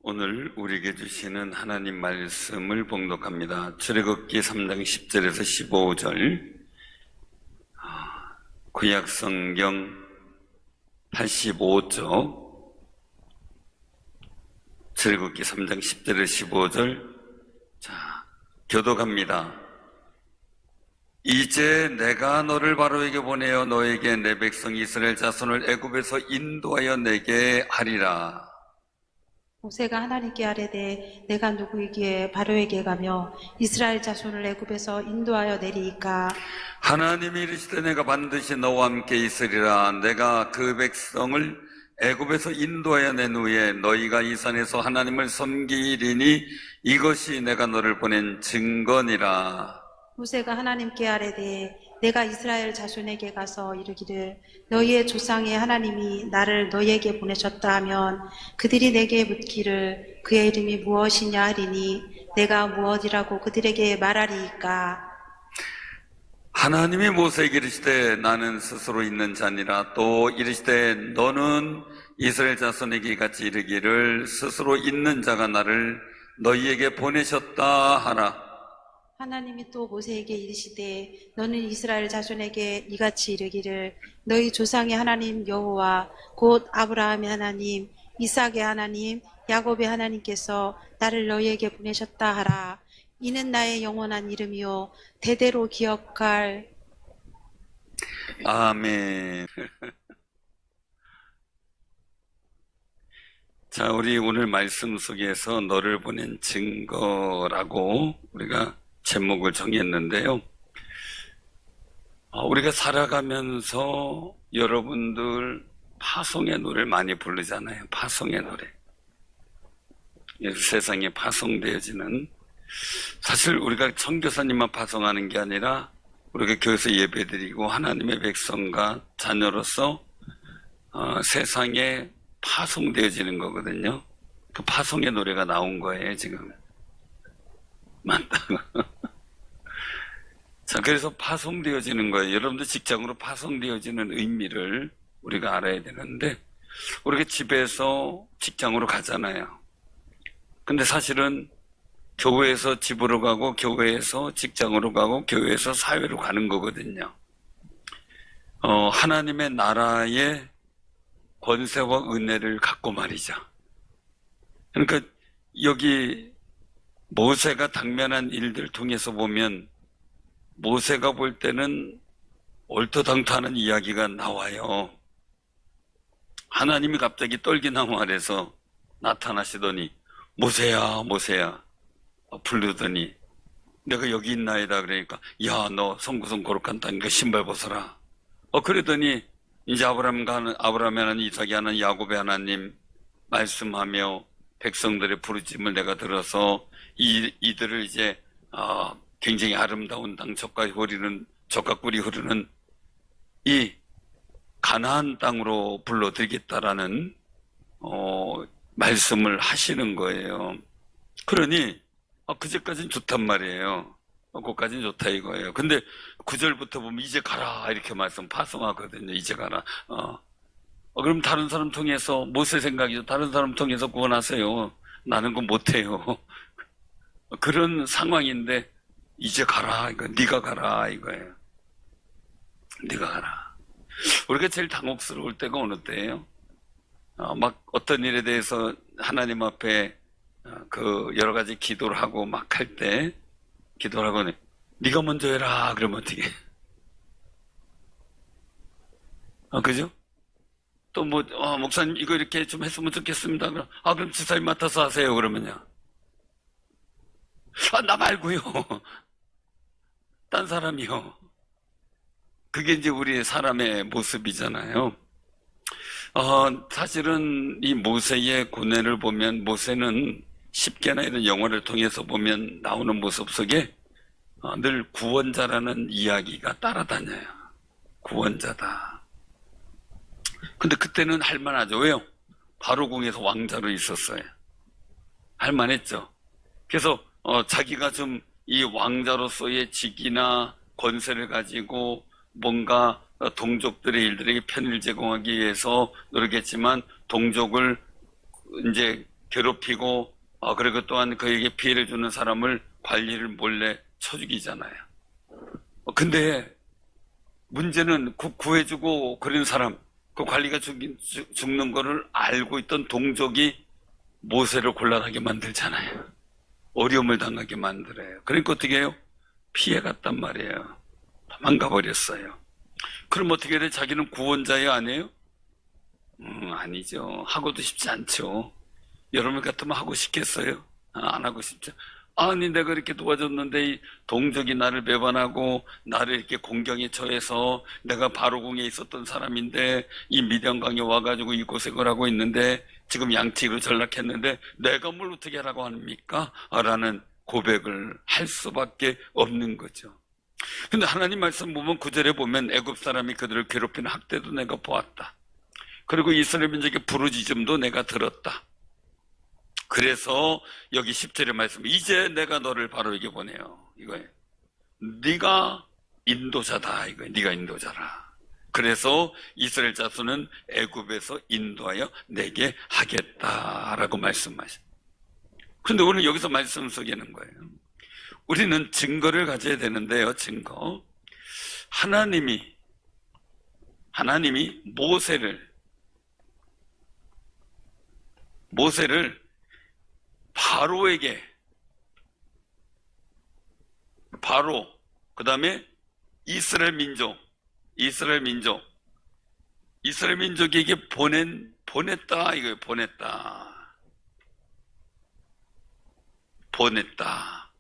오늘 우리에게 주시는 하나님 말씀을 봉독합니다. 출애굽기 3장 10절에서 15절, 구약성경 85쪽, 출애굽기 3장 10절에서 15절. 자, 교독합니다. 이제 내가 너를 바로에게 보내어 너에게 내 백성 이스라엘 자손을 애굽에서 인도하여 내게 하리라. 모세가 하나님께 아뢰되 내가 누구이기에 바로에게 가며 이스라엘 자손을 애굽에서 인도하여 내리이까. 하나님이 이르시되 내가 반드시 너와 함께 있으리라. 내가 그 백성을 애굽에서 인도하여 낸 후에 너희가 이 산에서 하나님을 섬기리니 이것이 내가 너를 보낸 증거니라. 모세가 하나님께 아뢰되 내가 이스라엘 자손에게 가서 이르기를 너희의 조상의 하나님이 나를 너희에게 보내셨다 하면 그들이 내게 묻기를 그의 이름이 무엇이냐 하리니 내가 무엇이라고 그들에게 말하리이까. 하나님이 모세에게 이르시되 나는 스스로 있는 자니라. 또 이르시되 너는 이스라엘 자손에게 같이 이르기를 스스로 있는 자가 나를 너희에게 보내셨다 하라. 하나님이 또 모세에게 이르시되 너는 이스라엘 자손에게 이같이 이르기를 너희 조상의 하나님 여호와 곧 아브라함의 하나님 이삭의 하나님 야곱의 하나님께서 나를 너희에게 보내셨다 하라. 이는 나의 영원한 이름이요 대대로 기억할. 아멘. 자, 우리 오늘 말씀 속에서 너를 보낸 증거라고 우리가 제목을 정했는데요. 우리가 살아가면서 여러분들 파송의 노래를 많이 부르잖아요. 파송의 노래. 세상에 파송되어지는, 사실 우리가 선교사님만 파송하는 게 아니라 우리가 교회에서 예배드리고 하나님의 백성과 자녀로서 세상에 파송되어지는 거거든요. 그 파송의 노래가 나온 거예요, 지금. 맞다고. 자, 그래서 파송되어지는 거예요. 여러분들 직장으로 파송되어지는 의미를 우리가 알아야 되는데, 우리가 집에서 직장으로 가잖아요. 근데 사실은 교회에서 집으로 가고, 교회에서 직장으로 가고, 교회에서 사회로 가는 거거든요. 하나님의 나라의 권세와 은혜를 갖고 말이죠. 그러니까 여기 모세가 당면한 일들 통해서 보면 모세가 볼 때는 얼토당토하는 이야기가 나와요. 하나님이 갑자기 떨기나무 아래서 나타나시더니 모세야 모세야 부르더니 내가 여기 있나이다. 그러니까 야, 너 성구성 거룩한 땅이니까 신발 벗어라. 그러더니 이제 아브라함의 하나님, 이삭의 하나님, 야곱의 하나님 말씀하며 백성들의 부르짖음을 내가 들어서 이들을 이제 굉장히 아름다운 땅, 젖과 꿀이 흐르는 이 가나안 땅으로 불러들이겠다라는 말씀을 하시는 거예요. 그러니 그제까지는 좋단 말이에요. 그까지는 좋다 이거예요. 근데 9절부터 보면 이제 가라 이렇게 말씀 파송하거든요. 이제 가라. 그럼 다른 사람 통해서, 모세 생각이죠. 다른 사람 통해서 구원하세요. 나는 그거 못해요. 그런 상황인데 이제 가라 이거, 네가 가라 이거예요. 네가 가라. 우리가 제일 당혹스러울 때가 어느 때예요? 막 어떤 일에 대해서 하나님 앞에 그 여러 가지 기도를 하고 막 할 때, 기도를 하고 네가 먼저 해라 그러면 어떻게? 그죠? 또 목사님 이거 이렇게 좀 했으면 좋겠습니다. 그럼 지사님 맡아서 하세요. 그러면요. 나 말고요. 딴 사람이요. 그게 이제 우리 사람의 모습이잖아요. 사실은 이 모세의 고뇌를 보면, 모세는 십계나 이런 영화를 통해서 보면 나오는 모습 속에 늘 구원자라는 이야기가 따라다녀요. 구원자다. 근데 그때는 할만하죠. 왜요? 바로궁에서 왕자로 있었어요. 할만했죠. 그래서 자기가 좀 이 왕자로서의 직이나 권세를 가지고 뭔가 동족들의 일들에게 편의를 제공하기 위해서 노력했지만 동족을 이제 괴롭히고 그리고 또한 그에게 피해를 주는 사람을 관리를 몰래 쳐 죽이잖아요. 근데 문제는 구해주고 그런 사람, 그 관리가 죽는 거를 알고 있던 동족이 모세를 곤란하게 만들잖아요. 어려움을 당하게 만들어요. 그러니까 어떻게 해요? 피해갔단 말이에요. 도망가 버렸어요. 그럼 어떻게 돼? 자기는 구원자예요? 아니에요? 아니죠. 하고도 싶지 않죠. 여러분 같으면 하고 싶겠어요? 안 하고 싶죠. 아니, 내가 이렇게 도와줬는데 이 동족이 나를 배반하고 나를 이렇게 공경에 처해서 내가 바로궁에 있었던 사람인데 이 미디안강에 와가지고 이 고생을 하고 있는데 지금 양치기로 전락했는데 내가 뭘 어떻게 하라고 합니까? 라는 고백을 할 수밖에 없는 거죠. 근데 하나님 말씀 보면 9절에 보면 애굽 사람이 그들을 괴롭히는 학대도 내가 보았다. 그리고 이스라엘 민족의 부르짖음도 내가 들었다. 그래서 여기 10절의 말씀, 이제 내가 너를 바로에게 보내요. 이거예요. 네가 인도자다. 이거예요. 네가 인도자라. 그래서 이스라엘 자손은 애굽에서 인도하여 내게 하겠다라고 말씀하십니다. 그런데 오늘 여기서 말씀 속에는 거예요. 우리는 증거를 가져야 되는데요. 증거. 하나님이 모세를 바로 그 다음에 이스라엘 민족에게 보냈다 이거예요. 보냈다.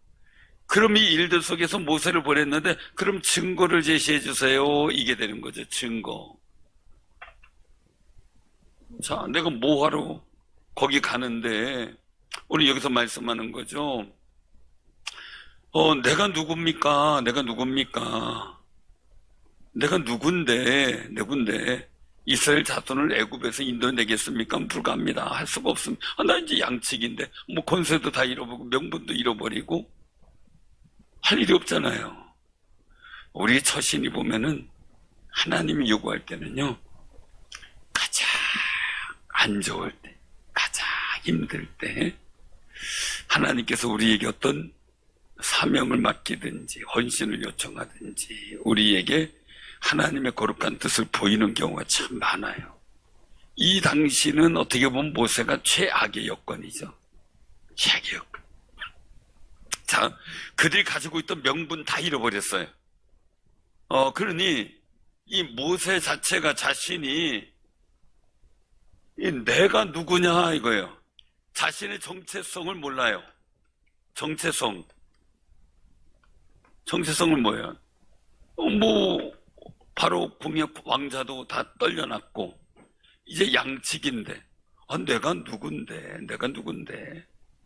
그럼 이 일들 속에서 모세를 보냈는데 그럼 증거를 제시해 주세요. 이게 되는 거죠. 증거. 자, 내가 뭐하러 거기 가는데 오늘 여기서 말씀하는 거죠. 내가 누굽니까? 내가 누군데 이스라엘 자손을 애굽에서 인도내겠습니까? 불가합니다. 할 수가 없습니다. 나 이제 양측인데 뭐 권세도 다 잃어버리고 명분도 잃어버리고 할 일이 없잖아요. 우리 처신이 보면은 하나님이 요구할 때는요, 가장 안 좋을 때, 가장 힘들 때 하나님께서 우리에게 어떤 사명을 맡기든지 헌신을 요청하든지 우리에게 하나님의 거룩한 뜻을 보이는 경우가 참 많아요. 이 당시는 어떻게 보면 모세가 최악의 여건이죠. 최악의 여건. 자, 그들이 가지고 있던 명분 다 잃어버렸어요. 그러니 이 모세 자체가 자신이 내가 누구냐 이거예요. 자신의 정체성을 몰라요. 정체성을 뭐예요? 바로 궁의 왕자도 다 떨려났고 이제 양측인데 내가 누군데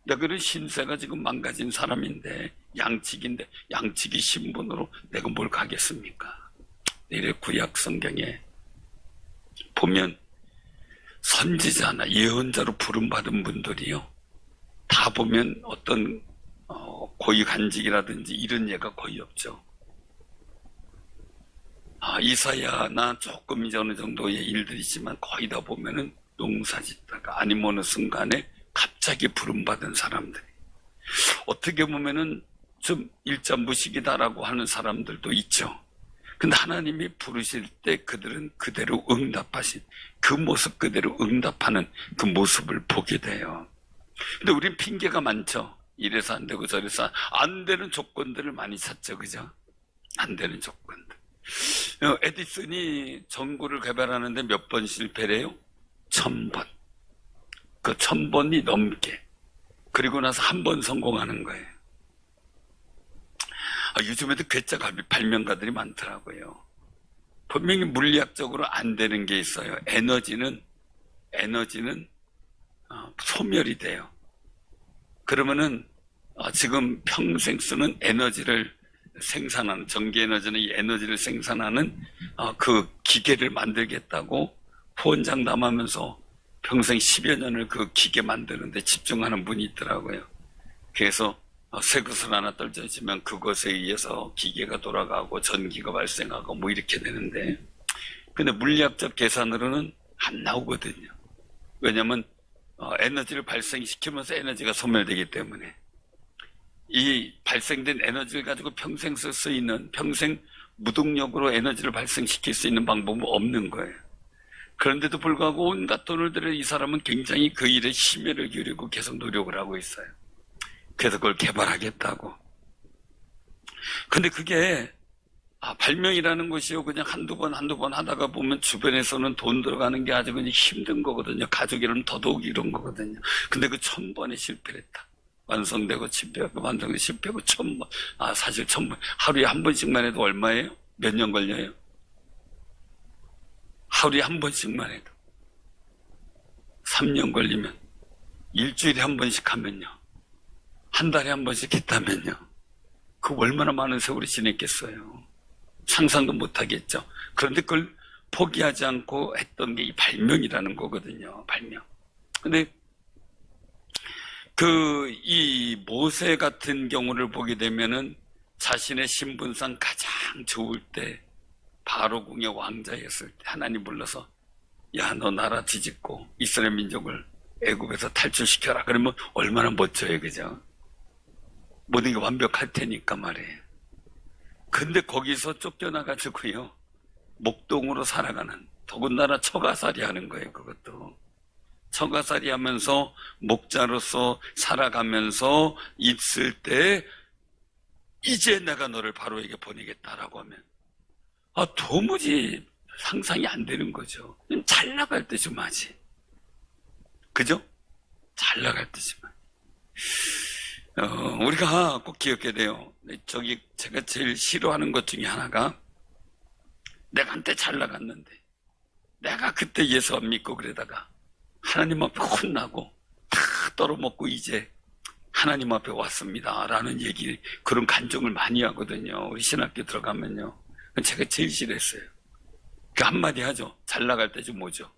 내가 그런 신세가 지금 망가진 사람인데 양측인데 양측이 신분으로 내가 뭘 가겠습니까? 이래 구약 성경에 보면 선지자나 예언자로 부름받은 분들이요 다 보면 어떤 고위 간직이라든지 이런 예가 거의 없죠. 이사야나 조금 이제 어느 정도의 일들이지만 거의 다 보면은 농사 짓다가 아니면 어느 순간에 갑자기 부름받은 사람들. 어떻게 보면은 좀 일자무식이다라고 하는 사람들도 있죠. 근데 하나님이 부르실 때 그들은 그대로 응답하신 그 모습 그대로 응답하는 그 모습을 보게 돼요. 근데 우린 핑계가 많죠. 이래서 안 되고 저래서 안 되는 조건들을 많이 찾죠. 그죠? 안 되는 조건들. 에디슨이 전구를 개발하는데 몇 번 실패래요? 1000번. 그 1000번이 넘게. 그리고 나서 한 번 성공하는 거예요. 요즘에도 괴짜 발명가들이 많더라고요. 분명히 물리학적으로 안 되는 게 있어요. 에너지는 소멸이 돼요. 그러면은 지금 평생 쓰는 에너지를 생산하는 전기에너지는 이 에너지를 생산하는 그 기계를 만들겠다고 후원장담하면서 평생 10여 년을 그 기계 만드는데 집중하는 분이 있더라고요. 그래서 새 것을 하나 떨어지면 그것에 의해서 기계가 돌아가고 전기가 발생하고 뭐 이렇게 되는데 근데 물리학적 계산으로는 안 나오거든요. 왜냐하면 에너지를 발생시키면서 에너지가 소멸되기 때문에 이 발생된 에너지를 가지고 평생 쓸 수 있는, 평생 무동력으로 에너지를 발생시킬 수 있는 방법은 없는 거예요. 그런데도 불구하고 온갖 돈을 들여 이 사람은 굉장히 그 일에 심혈을 기울이고 계속 노력을 하고 있어요. 그래서 그걸 개발하겠다고. 근데 그게 발명이라는 것이요, 그냥 한두 번 하다가 보면 주변에서는 돈 들어가는 게 아주 그냥 힘든 거거든요. 가족이라면 더더욱 이런 거거든요. 근데 그 1000번에 실패를 했다. 완성되고 실패하고 완성되고 실패하고 1000번. 사실 1000번. 하루에 한 번씩만 해도 얼마예요? 몇 년 걸려요? 하루에 한 번씩만 해도 3년 걸리면, 일주일에 한 번씩 하면요, 한 달에 한 번씩 했다면요, 그 얼마나 많은 세월이 지냈겠어요. 상상도 못하겠죠. 그런데 그걸 포기하지 않고 했던 게 이 발명이라는 거거든요. 발명. 근데 이 모세 같은 경우를 보게 되면은 자신의 신분상 가장 좋을 때, 바로 궁의 왕자였을 때 하나님 불러서, 야, 너 나라 뒤집고 이스라엘 민족을 애굽에서 탈출시켜라. 그러면 얼마나 멋져요, 그죠? 모든 게 완벽할 테니까 말이에요. 근데 거기서 쫓겨나가지고요, 목동으로 살아가는, 더군다나 처가살이 하는 거예요. 그것도 처가살이 하면서 목자로서 살아가면서 있을 때, 이제 내가 너를 바로에게 보내겠다라고 하면 도무지 상상이 안 되는 거죠. 잘 나갈 때 좀 하지, 그죠? 잘 나갈 때 좀 하지. 우리가 꼭 기억해야 돼요. 제가 제일 싫어하는 것 중에 하나가, 내가 한때 잘 나갔는데, 내가 그때 예수 안 믿고 그러다가 하나님 앞에 혼나고 다 떨어먹고 이제 하나님 앞에 왔습니다 라는 얘기, 그런 간증을 많이 하거든요. 우리 신학교 들어가면요. 제가 제일 싫어했어요. 그 한마디 하죠. 잘 나갈 때 좀 오죠.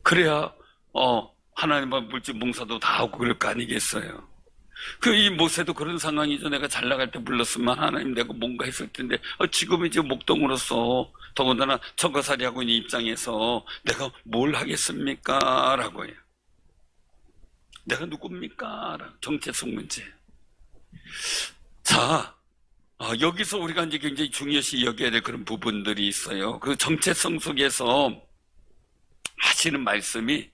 그래야 하나님 앞 물질 봉사도 다 하고 그럴 거 아니겠어요. 이 모세도 그런 상황이죠. 내가 잘 나갈 때 불렀으면 하나님 내가 뭔가 했을 텐데, 지금 이제 목동으로서, 더군다나 처가살이 하고 있는 입장에서 내가 뭘 하겠습니까? 라고 해요. 내가 누굽니까? 정체성 문제. 자, 여기서 우리가 이제 굉장히 중요시 여겨야 될 그런 부분들이 있어요. 그 정체성 속에서 하시는 말씀이,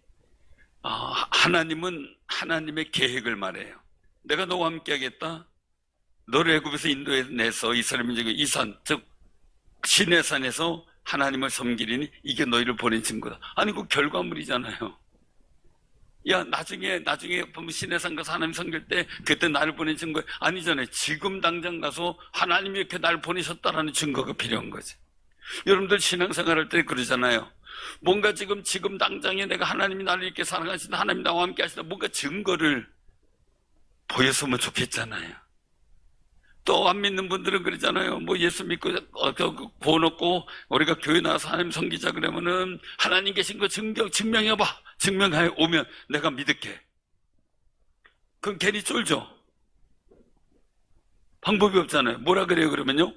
하나님은 하나님의 계획을 말해요. 내가 너와 함께 하겠다. 너를 애굽에서 인도해내서 이스라엘 민족의 이 산, 즉 시내산에서 하나님을 섬기리니 이게 너희를 보낸 증거다. 아니, 그 결과물이잖아요. 야, 나중에 보면 시내산 가서 하나님 섬길 때 그때 나를 보낸 증거 아니잖아요. 지금 당장 가서 하나님이 이렇게 나를 보내셨다라는 증거가 필요한 거지. 여러분들 신앙생활 할 때 그러잖아요. 뭔가 지금 당장에 내가 하나님이 나를 이렇게 사랑하시다, 하나님 나와 함께 하시다, 뭔가 증거를 보였으면 좋겠잖아요. 또 안 믿는 분들은 그러잖아요. 뭐 예수 믿고 구원 얻고 우리가 교회 나와서 하나님 섬기자 그러면은 하나님 계신 거 증명해봐. 증명해 오면 내가 믿을게. 그건 괜히 쫄죠. 방법이 없잖아요. 뭐라 그래요 그러면요?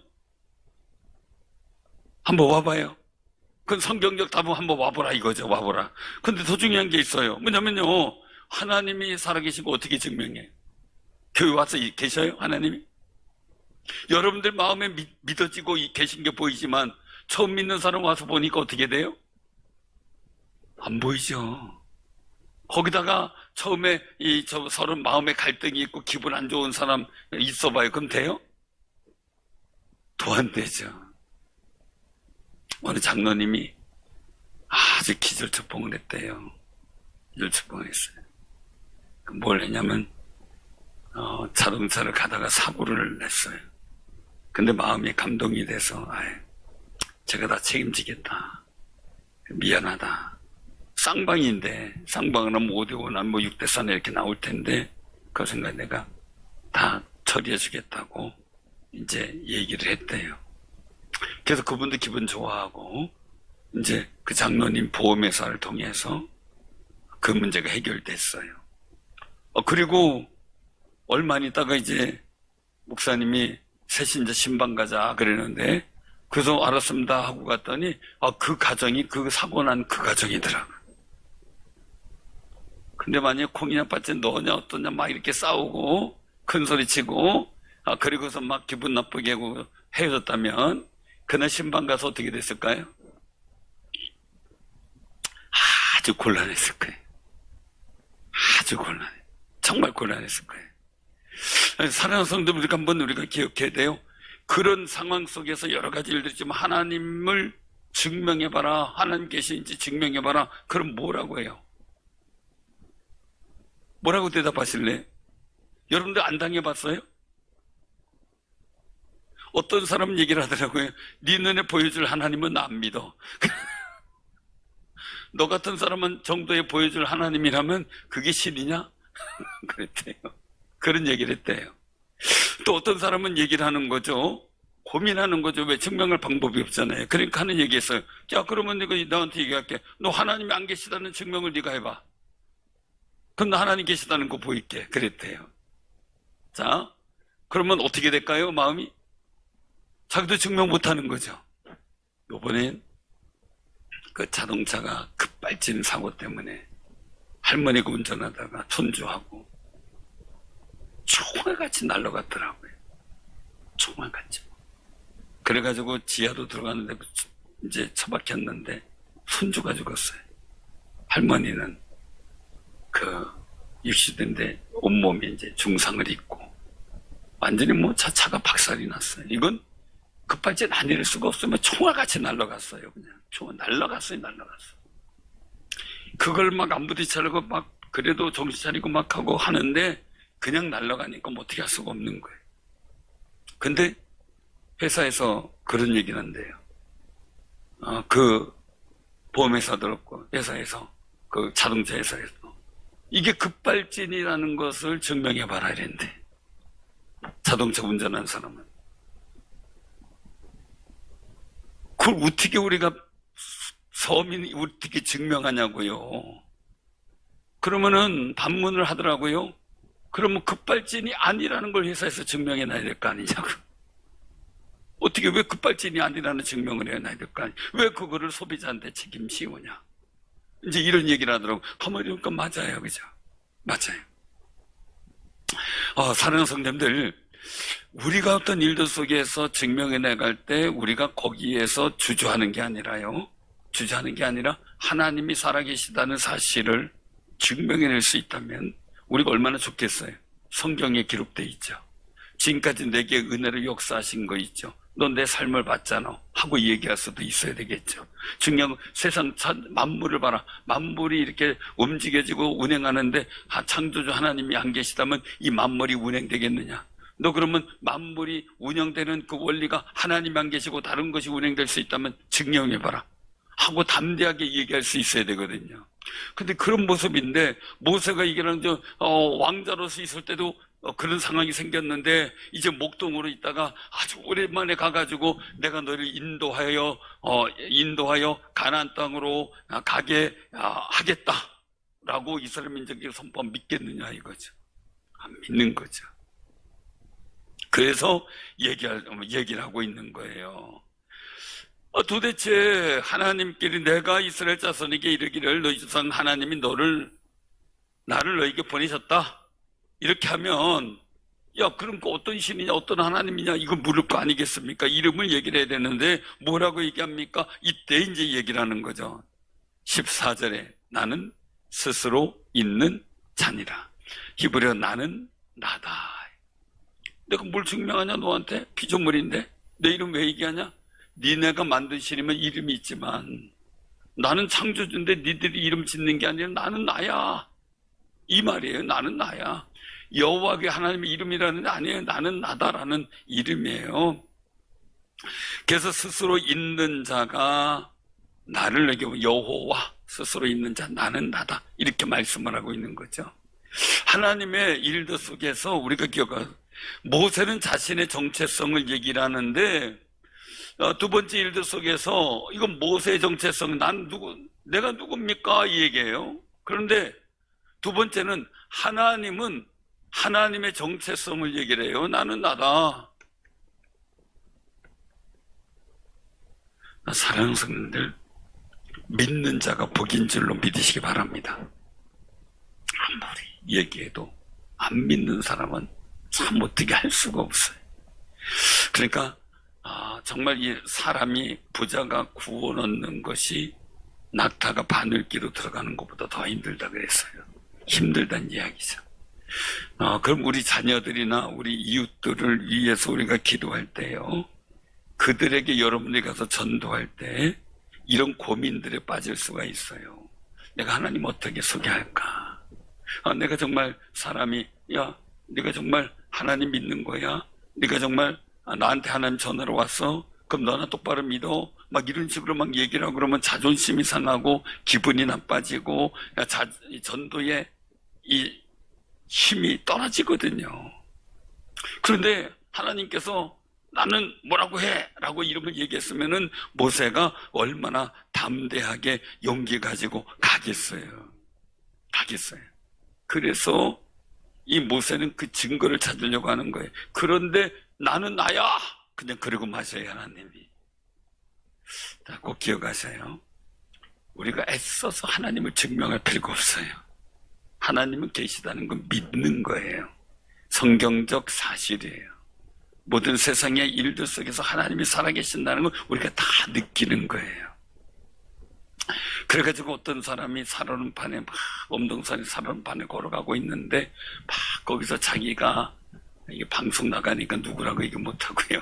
한번 와봐요. 그건 성경적 답은 한번 와보라 이거죠. 와보라. 근데 더 중요한 게 있어요. 뭐냐면요, 하나님이 살아계시고 어떻게 증명해? 교회 와서 계셔요? 하나님이? 여러분들 마음에 믿어지고 계신 게 보이지만 처음 믿는 사람 와서 보니까 어떻게 돼요? 안 보이죠. 거기다가 처음에 서로 마음에 갈등이 있고 기분 안 좋은 사람 있어봐요. 그럼 돼요? 또 안 되죠. 어느 장로님이 아주 기절초봉을 했대요. 기절초봉을 했어요. 뭘 했냐면 자동차를 가다가 사고를 냈어요. 근데 마음이 감동이 돼서 제가 다 책임지겠다. 미안하다. 쌍방인데, 쌍방은 하면 5대5나 뭐 6대4나 이렇게 나올 텐데, 그 생각에 내가 다 처리해주겠다고 이제 얘기를 했대요. 그래서 그분도 기분 좋아하고, 이제 그 장로님 보험회사를 통해서 그 문제가 해결됐어요. 그리고 얼마 안 있다가 이제 목사님이 새신자 신방 가자 그러는데, 그래서 알았습니다 하고 갔더니 그 가정이 그 사고 난 그 가정이더라고요. 근데 만약에 콩이냐 팥이냐 너냐 어떠냐 막 이렇게 싸우고 큰 소리 치고 그리고서 막 기분 나쁘게 하고 헤어졌다면 그날 신방 가서 어떻게 됐을까요? 아주 곤란했을 거예요. 아주 곤란해. 정말 곤란했을 거예요. 사랑하는 성도들, 우리가 기억해야 돼요. 그런 상황 속에서 여러 가지 일들이 있지만 하나님을 증명해봐라. 하나님 계신지 증명해봐라. 그럼 뭐라고 해요? 뭐라고 대답하실래요? 여러분들 안 당해봤어요? 어떤 사람 얘기를 하더라고요. 네 눈에 보여줄 하나님은 안 믿어. 너 같은 사람은 정도에 보여줄 하나님이라면 그게 신이냐? 그랬대요. 그런 얘기를 했대요. 또 어떤 사람은 얘기를 하는 거죠. 고민하는 거죠. 왜 증명할 방법이 없잖아요. 그러니까 하는 얘기했어요. 자, 그러면 내가 너한테 얘기할게. 너 하나님이 안 계시다는 증명을 네가 해봐. 그럼 나 하나님 계시다는 거 보일게. 그랬대요. 자, 그러면 어떻게 될까요? 마음이? 자기도 증명 못하는 거죠. 요번엔 그 자동차가 급발진 사고 때문에 할머니가 운전하다가 손주하고 총알같이 날아갔더라고요. 총알같이. 그래가지고 지하로 들어가는데 이제 처박혔는데 손주가 죽었어요. 할머니는 그 60대인데 온몸에 이제 중상을 입고 완전히 뭐 차가 박살이 났어요. 이건 급발진 아닐 수가 없으면 총알같이 날아갔어요. 그냥 총알 날아갔어요. 그걸 막 안 부딪히려고 막 그래도 정신 차리고 막 하고 하는데 그냥 날아가니까 뭐 어떻게 할 수가 없는 거예요. 근데 회사에서 그런 얘기를 한대요. 그 보험회사도 그렇고 회사에서 그 자동차 회사에서 이게 급발진이라는 것을 증명해봐라 이랬는데 자동차 운전하는 사람은 그걸 어떻게 우리가 서민이 어떻게 증명하냐고요. 그러면은 반문을 하더라고요. 그러면 급발진이 아니라는 걸 회사에서 증명해놔야 될 거 아니냐고. 어떻게 왜 급발진이 아니라는 증명을 해놔야 될 거 아니냐. 왜 그거를 소비자한테 책임 씌우냐. 이제 이런 얘기를 하더라고. 그러니까 맞아요. 그죠? 맞아요. 사랑하는 성도님들, 우리가 어떤 일들 속에서 증명해 나갈 때 우리가 거기에서 주저하는 게 아니라요. 주저하는 게 아니라 하나님이 살아계시다는 사실을 증명해낼 수 있다면 우리가 얼마나 좋겠어요. 성경에 기록되어 있죠. 지금까지 내게 은혜로 역사하신 거 있죠. 너 내 삶을 봤잖아 하고 얘기할 수도 있어야 되겠죠. 중요한 건 세상 만물을 봐라. 만물이 이렇게 움직여지고 운행하는데 창조주 하나님이 안 계시다면 이 만물이 운행되겠느냐. 너 그러면 만물이 운영되는 그 원리가 하나님이 안 계시고 다른 것이 운행될 수 있다면 증명해봐라 하고 담대하게 얘기할 수 있어야 되거든요. 근데 그런 모습인데 모세가 이게는 왕자로서 있을 때도 그런 상황이 생겼는데 이제 목동으로 있다가 아주 오랜만에 가가지고 내가 너를 인도하여 가나안 땅으로 가게 하겠다라고 이스라엘 민족에게 선포하면 믿겠느냐 이거죠. 안 믿는 거죠. 그래서 얘기를 하고 있는 거예요. 도대체 하나님끼리 내가 이스라엘 자손에게 이르기를 너희 조상 하나님이 나를 너에게 보내셨다. 이렇게 하면 야 그럼 그 어떤 신이냐 어떤 하나님이냐 이거 물을 거 아니겠습니까? 이름을 얘기를 해야 되는데 뭐라고 얘기합니까? 이때 이제 얘기를 하는 거죠. 14절에 나는 스스로 있는 자니라. 히브리어 나는 나다. 내가 뭘 증명하냐 너한테? 피조물인데 내 이름 왜 얘기하냐? 니네가 만든 신이면 이름이 있지만 나는 창조주인데 니들이 이름 짓는 게 아니라 나는 나야. 이 말이에요. 나는 나야. 여호와의 하나님의 이름이라는 게 아니에요. 나는 나다라는 이름이에요. 그래서 스스로 있는 자가 나를 내게 여호와 스스로 있는 자 나는 나다 이렇게 말씀을 하고 있는 거죠. 하나님의 일들 속에서 우리가 기억할 모세는 자신의 정체성을 얘기를 하는데 두 번째 일들 속에서 이건 모세의 정체성 내가 누굽니까 이 얘기예요. 그런데 두 번째는 하나님은 하나님의 정체성을 얘기를 해요. 나는 나다. 사랑하는 성도들 믿는 자가 복인 줄로 믿으시기 바랍니다. 아무리 얘기해도 안 믿는 사람은 참 어떻게 할 수가 없어요. 그러니까 정말 이 사람이 부자가 구원 얻는 것이 낙타가 바늘기로 들어가는 것보다 더 힘들다 그랬어요. 힘들다는 이야기죠. 그럼 우리 자녀들이나 우리 이웃들을 위해서 우리가 기도할 때요, 그들에게 여러분들이 가서 전도할 때 이런 고민들에 빠질 수가 있어요. 내가 하나님 어떻게 소개할까? 내가 정말 사람이, 야, 네가 정말 하나님 믿는 거야? 네가 정말 나한테 하나님 전화로 왔어? 그럼 너나 똑바로 믿어? 막 이런 식으로 막 얘기를 하고 그러면 자존심이 상하고 기분이 나빠지고 전도의 이 힘이 떨어지거든요. 그런데 하나님께서 나는 뭐라고 해! 라고 이름을 얘기했으면은 모세가 얼마나 담대하게 용기 가지고 가겠어요. 그래서 이 모세는 그 증거를 찾으려고 하는 거예요. 그런데 나는 나야! 그냥 그러고 마셔요, 하나님이. 꼭 기억하세요. 우리가 애써서 하나님을 증명할 필요가 없어요. 하나님은 계시다는 건 믿는 거예요. 성경적 사실이에요. 모든 세상의 일들 속에서 하나님이 살아계신다는 걸 우리가 다 느끼는 거예요. 그래가지고 어떤 사람이 살얼음판에 엄동산에 살얼음판에 걸어가고 있는데 거기서 자기가, 이게 방송 나가니까 누구라고 얘기 못하고요,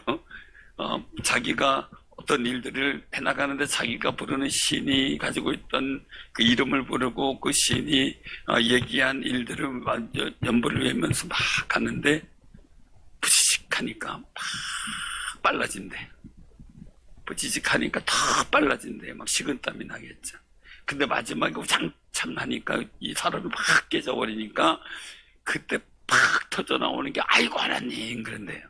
자기가 어떤 일들을 해나가는데 자기가 부르는 신이 가지고 있던 그 이름을 부르고 그 신이 얘기한 일들을 연보를 외면서 막 가는데 부지직하니까 막 빨라진대. 부지직하니까 더 빨라진대. 막 식은땀이 나겠죠. 근데 마지막에 우장창 하니까 이 사람이 막 깨져버리니까 그때 팍 터져 나오는 게 아이고 하나님 그런데요.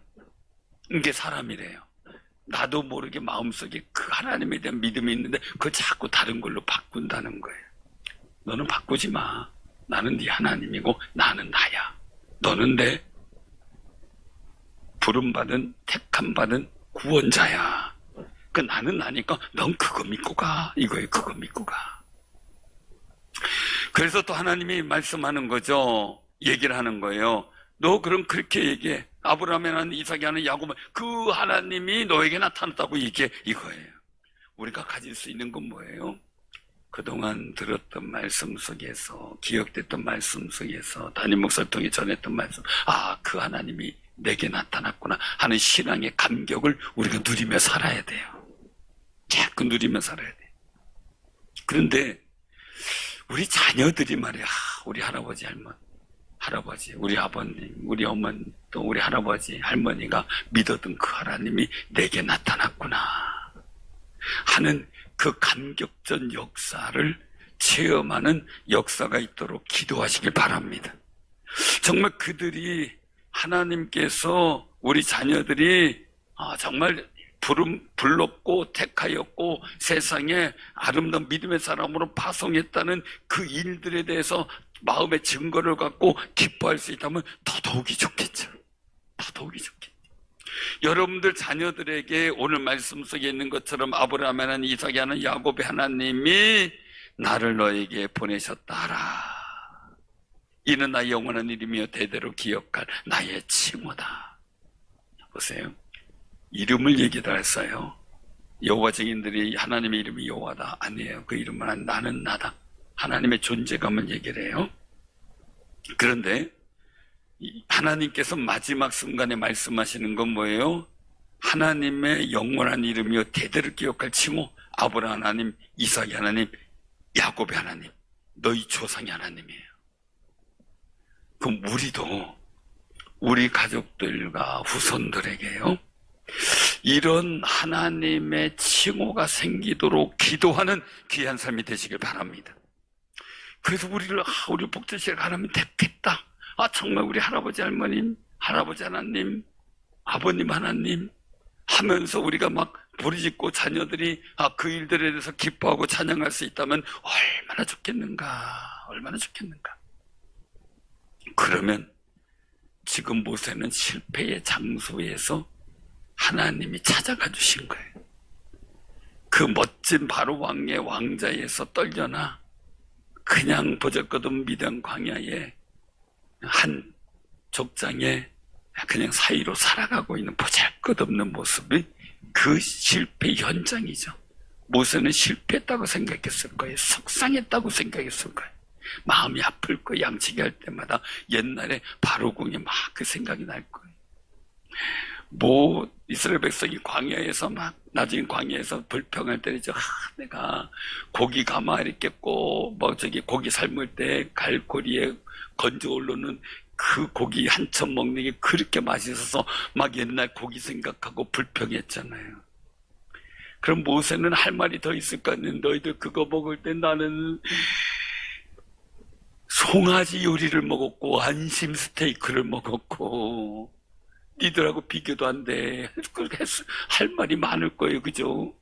이게 사람이래요. 나도 모르게 마음속에 그 하나님에 대한 믿음이 있는데 그걸 자꾸 다른 걸로 바꾼다는 거예요. 너는 바꾸지 마. 나는 네 하나님이고 나는 나야. 너는 내 부름받은 택함받은 구원자야. 그 나는 나니까 넌 그거 믿고 가. 이거예요. 그거 믿고 가. 그래서 또 하나님이 말씀하는 거죠. 얘기를 하는 거예요. 너 그럼 그렇게 얘기해. 아브라함이 하는 이삭이 하는 야곱, 그 하나님이 너에게 나타났다고 얘기해. 이거예요. 우리가 가질 수 있는 건 뭐예요? 그동안 들었던 말씀 속에서, 기억됐던 말씀 속에서, 담임 목사를 통해 전했던 말씀, 그 하나님이 내게 나타났구나 하는 신앙의 감격을 우리가 누리며 살아야 돼요. 자꾸 누리며 살아야 돼요. 그런데 우리 자녀들이 말이야, 우리 할아버지, 할아버지, 우리 아버님, 우리 어머니, 또 우리 할아버지, 할머니가 믿었던 그 하나님이 내게 나타났구나 하는 그 감격전 역사를 체험하는 역사가 있도록 기도하시길 바랍니다. 정말 그들이, 하나님께서 우리 자녀들이 정말 불렀고 택하였고 세상에 아름다운 믿음의 사람으로 파송했다는 그 일들에 대해서 마음의 증거를 갖고 기뻐할 수 있다면 더더욱이 좋겠죠. 더더욱이 좋겠죠. 여러분들 자녀들에게 오늘 말씀 속에 있는 것처럼 아브라함이 하는, 이삭이 하는, 야곱의 하나님이 나를 너에게 보내셨다라. 이는 나의 영원한 이름이여 대대로 기억할 나의 칭호다. 보세요. 이름을 얘기를 했어요. 여호와 증인들이 하나님의 이름이 여호와다. 아니에요. 그 이름은 나는 나다. 하나님의 존재감을 얘기를 해요. 그런데 하나님께서 마지막 순간에 말씀하시는 건 뭐예요? 하나님의 영원한 이름이요 대대로 기억할 칭호. 아브라함 하나님, 이삭이 하나님, 야곱의 하나님, 너희 조상의 하나님이에요. 그럼 우리도 우리 가족들과 후손들에게요, 이런 하나님의 칭호가 생기도록 기도하는 귀한 삶이 되시길 바랍니다. 그래서 우리 복제실 하나님 택했다. 정말 우리 할아버지 할머님, 할아버지 하나님, 아버님 하나님 하면서 우리가 막 부르짖고 자녀들이 그 일들에 대해서 기뻐하고 찬양할 수 있다면 얼마나 좋겠는가. 얼마나 좋겠는가. 그러면 지금 모세는 실패의 장소에서 하나님이 찾아가 주신 거예요. 그 멋진 바로 왕의 왕자에서 떨려나 그냥 보잘것없는 미디안 광야에 한 족장에 그냥 사이로 살아가고 있는 보잘것없는 모습이 그 실패 현장이죠. 모세는 실패했다고 생각했을 거예요. 속상했다고 생각했을 거예요. 마음이 아플 거예요. 양치기 할 때마다 옛날에 바로궁에 막 그 생각이 날 거예요. 이스라엘 백성이 광야에서 막 나중에 광야에서 불평할 때죠. 내가 고기 가마 이렇게 고기 삶을 때 갈고리에 건져 올르는 그 고기 한참 먹는 게 그렇게 맛있어서 막 옛날 고기 생각하고 불평했잖아요. 그럼 모세는 할 말이 더 있을까 했는데, 너희들 그거 먹을 때 나는 송아지 요리를 먹었고 안심 스테이크를 먹었고 니들하고 비교도 안 돼. 할 말이 많을 거예요. 그죠?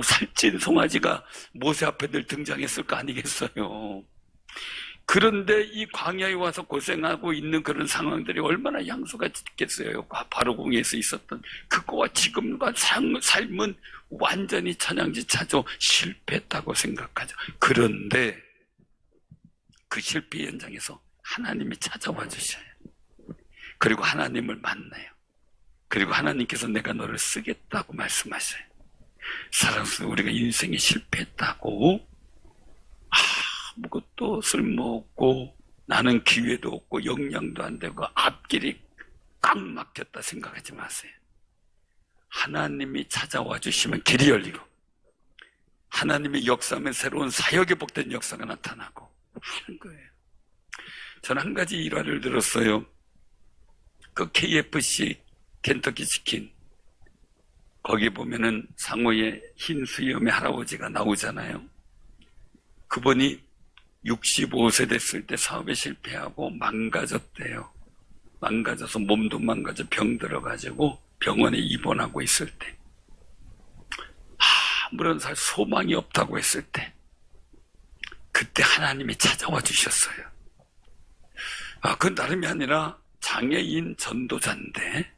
살찐 송아지가 모세 앞에 늘 등장했을 거 아니겠어요? 그런데 이 광야에 와서 고생하고 있는 그런 상황들이 얼마나 양수가 짙겠어요. 바로궁에서 있었던 그거와 지금과 삶은 완전히 천양지차죠. 실패했다고 생각하죠. 그런데 그 실패 현장에서 하나님이 찾아와 주셔요. 그리고 하나님을 만나요. 그리고 하나님께서 내가 너를 쓰겠다고 말씀하셔요. 사랑스러운 우리가 인생에 실패했다고 아무것도 쓸모없고 나는 기회도 없고 역량도 안 되고 앞길이 꽉 막혔다 생각하지 마세요. 하나님이 찾아와 주시면 길이 열리고 하나님의 역사하면 새로운 사역에 복된 역사가 나타나고 하는 거예요. 저는 한 가지 일화를 들었어요. 그 KFC 켄터키 치킨 거기 보면은 상호에 흰 수염의 할아버지가 나오잖아요. 그분이 65세 됐을 때 사업에 실패하고 망가졌대요. 망가져서 몸도 망가져 병 들어가지고 병원에 입원하고 있을 때 아무런 소망이 없다고 했을 때 그때 하나님이 찾아와 주셨어요. 그건 다름이 아니라 장애인 전도자인데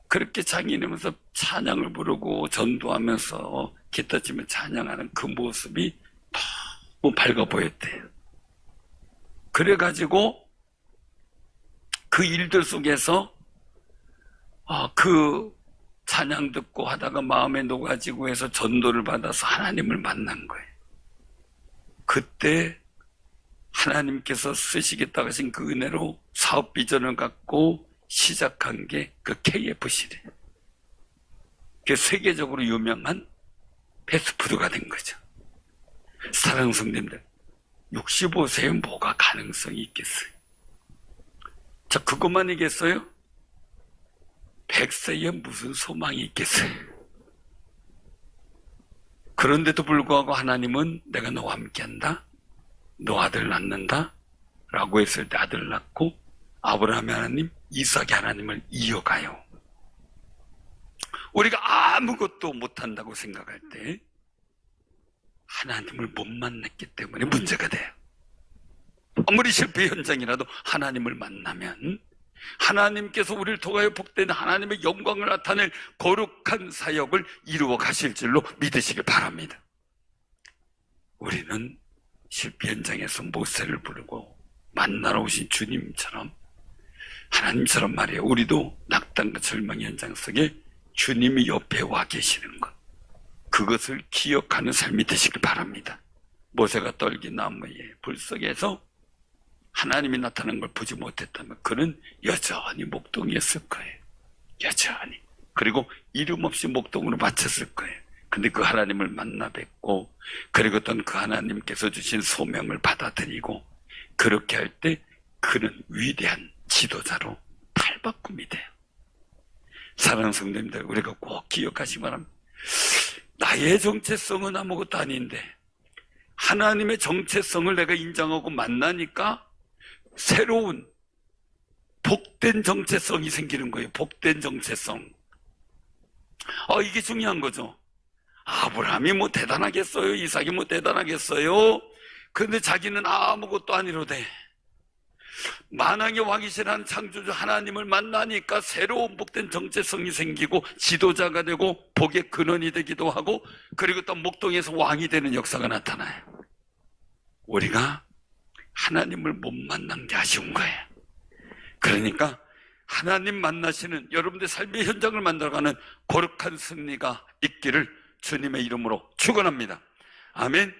그렇게 장애인이면서 찬양을 부르고 전도하면서 기타 치며 찬양하는 그 모습이 너무 밝아 보였대요. 그래가지고 그 일들 속에서 그 찬양 듣고 하다가 마음에 녹아지고 해서 전도를 받아서 하나님을 만난 거예요. 그때 하나님께서 쓰시겠다고 하신 그 은혜로 사업 비전을 갖고 시작한 게 그 KFC래요. 그 세계적으로 유명한 패스트푸드가 된 거죠. 사랑하는 성도님들, 65세에 뭐가 가능성이 있겠어요? 자, 그것만이겠어요? 100세에 무슨 소망이 있겠어요? 그런데도 불구하고 하나님은 내가 너와 함께한다, 너 아들 낳는다 라고 했을 때 아들 낳고 아브라함의 하나님, 이삭의 하나님을 이어가요. 우리가 아무것도 못한다고 생각할 때 하나님을 못 만났기 때문에 문제가 돼요. 아무리 실패 현장이라도 하나님을 만나면 하나님께서 우리를 통하여 복된 하나님의 영광을 나타낼 거룩한 사역을 이루어 가실 줄로 믿으시길 바랍니다. 우리는 실패 현장에서 모세를 부르고 만나러 오신 주님처럼 하나님처럼 말이에요. 우리도 낙담과 절망 현장 속에 주님이 옆에 와 계시는 것, 그것을 기억하는 삶이 되시길 바랍니다. 모세가 떨기 나무에 불 속에서 하나님이 나타난 걸 보지 못했다면 그는 여전히 목동이었을 거예요. 여전히. 그리고 이름 없이 목동으로 바쳤을 거예요. 근데 그 하나님을 만나 뵙고 그리고 어떤 그 하나님께서 주신 소명을 받아들이고 그렇게 할 때 그는 위대한 지도자로 탈바꿈이 돼요. 사랑하는 성도님들, 우리가 꼭 기억하시기 바랍니다. 나의 정체성은 아무것도 아닌데 하나님의 정체성을 내가 인정하고 만나니까 새로운 복된 정체성이 생기는 거예요. 복된 정체성. 이게 중요한 거죠. 아브라함이 뭐 대단하겠어요? 이삭이 뭐 대단하겠어요? 그런데 자기는 아무것도 아니로되 만왕의 왕이시라는 창조주 하나님을 만나니까 새로운 복된 정체성이 생기고 지도자가 되고 복의 근원이 되기도 하고 그리고 또 목동에서 왕이 되는 역사가 나타나요. 우리가 하나님을 못 만난 게 아쉬운 거예요. 그러니까 하나님 만나시는 여러분들 삶의 현장을 만들어가는 거룩한 승리가 있기를 주님의 이름으로 축원합니다. 아멘.